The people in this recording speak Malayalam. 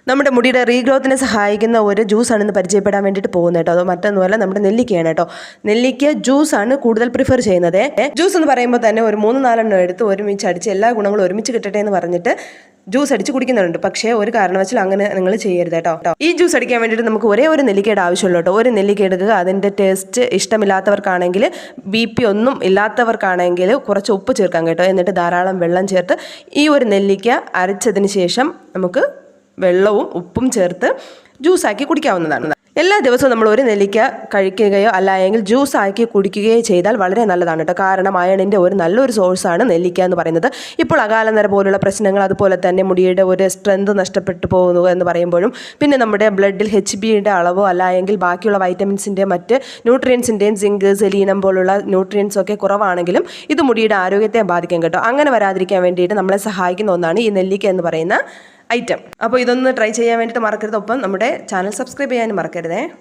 നമ്മുടെ മുടിയുടെ റീഗ്രോത്തിനെ സഹായിക്കുന്ന ഒരു ജ്യൂസാണ് ഇന്ന് പരിചയപ്പെടാൻ വേണ്ടിയിട്ട് പോകുന്നത് കേട്ടോ. അത് മറ്റൊന്നുമല്ല, നമ്മുടെ നെല്ലിക്കയാണ് കേട്ടോ. നെല്ലിക്ക ജ്യൂസാണ് കൂടുതൽ പ്രിഫർ ചെയ്യുന്നത്. ജ്യൂസ് എന്ന് പറയുമ്പോൾ തന്നെ ഒരു 3-4 എടുത്ത് ഒരുമിച്ച് അടിച്ച് എല്ലാ ഗുണങ്ങളും ഒരുമിച്ച് കിട്ടട്ടെ എന്ന് പറഞ്ഞിട്ട് ജ്യൂസ് അടിച്ച് കുടിക്കുന്നുണ്ട്. പക്ഷേ ഒരു കാരണവശാലും അങ്ങനെ നിങ്ങൾ ചെയ്യരുത് കേട്ടോ. ഈ ജ്യൂസ് അടിക്കാൻ വേണ്ടിയിട്ട് നമുക്ക് ഒരേ ഒരു നെല്ലിക്കയുടെ ആവശ്യമുള്ളൂ കേട്ടോ. ഒരു നെല്ലിക്ക എടുക്കുക. അതിൻ്റെ ടേസ്റ്റ് ഇഷ്ടമില്ലാത്തവർക്കാണെങ്കിൽ, BP ഒന്നും ഇല്ലാത്തവർക്കാണെങ്കിൽ കുറച്ച് ഉപ്പ് ചേർക്കാം കേട്ടോ. എന്നിട്ട് ധാരാളം വെള്ളം ചേർത്ത് ഈ ഒരു നെല്ലിക്ക അരച്ചതിന് ശേഷം നമുക്ക് വെള്ളവും ഉപ്പും ചേർത്ത് ജ്യൂസാക്കി കുടിക്കാവുന്നതാണ്. എല്ലാ ദിവസവും നമ്മൾ ഒരു നെല്ലിക്ക കഴിക്കുകയോ അല്ലെങ്കിൽ ജ്യൂസ് ആക്കി കുടിക്കുകയോ ചെയ്താൽ വളരെ നല്ലതാണ് കേട്ടോ. കാരണം അയണിൻ്റെ ഒരു നല്ലൊരു സോഴ്സാണ് നെല്ലിക്ക എന്ന് പറയുന്നത്. ഇപ്പോൾ അകാലനര പോലുള്ള പ്രശ്നങ്ങൾ, അതുപോലെ തന്നെ മുടിയുടെ ഒരു സ്ട്രെങ്ത് നഷ്ടപ്പെട്ടു പോകുന്നു എന്ന് പറയുമ്പോഴും, പിന്നെ നമ്മുടെ ബ്ലഡിൽ HBയുടെ അളവോ അല്ലെങ്കിൽ ബാക്കിയുള്ള വൈറ്റമിൻസിൻ്റെ മറ്റ് ന്യൂട്രിയൻസിൻ്റെയും സിങ്ക്, സെലീനം പോലുള്ള ന്യൂട്രിയൻസ് ഒക്കെ കുറവാണെങ്കിലും ഇത് മുടിയുടെ ആരോഗ്യത്തെ ബാധിക്കും കേട്ടോ. അങ്ങനെ വരാതിരിക്കാൻ വേണ്ടിയിട്ട് നമ്മളെ സഹായിക്കുന്ന ഒന്നാണ് ഈ നെല്ലിക്ക എന്ന് പറയുന്ന ഐറ്റം. അപ്പോൾ ഇതൊന്ന് ട്രൈ ചെയ്യാൻ വേണ്ടിയിട്ട് മറക്കരുത്. ഒപ്പം നമ്മുടെ ചാനൽ സബ്സ്ക്രൈബ് ചെയ്യാനും മറക്കരുതേ.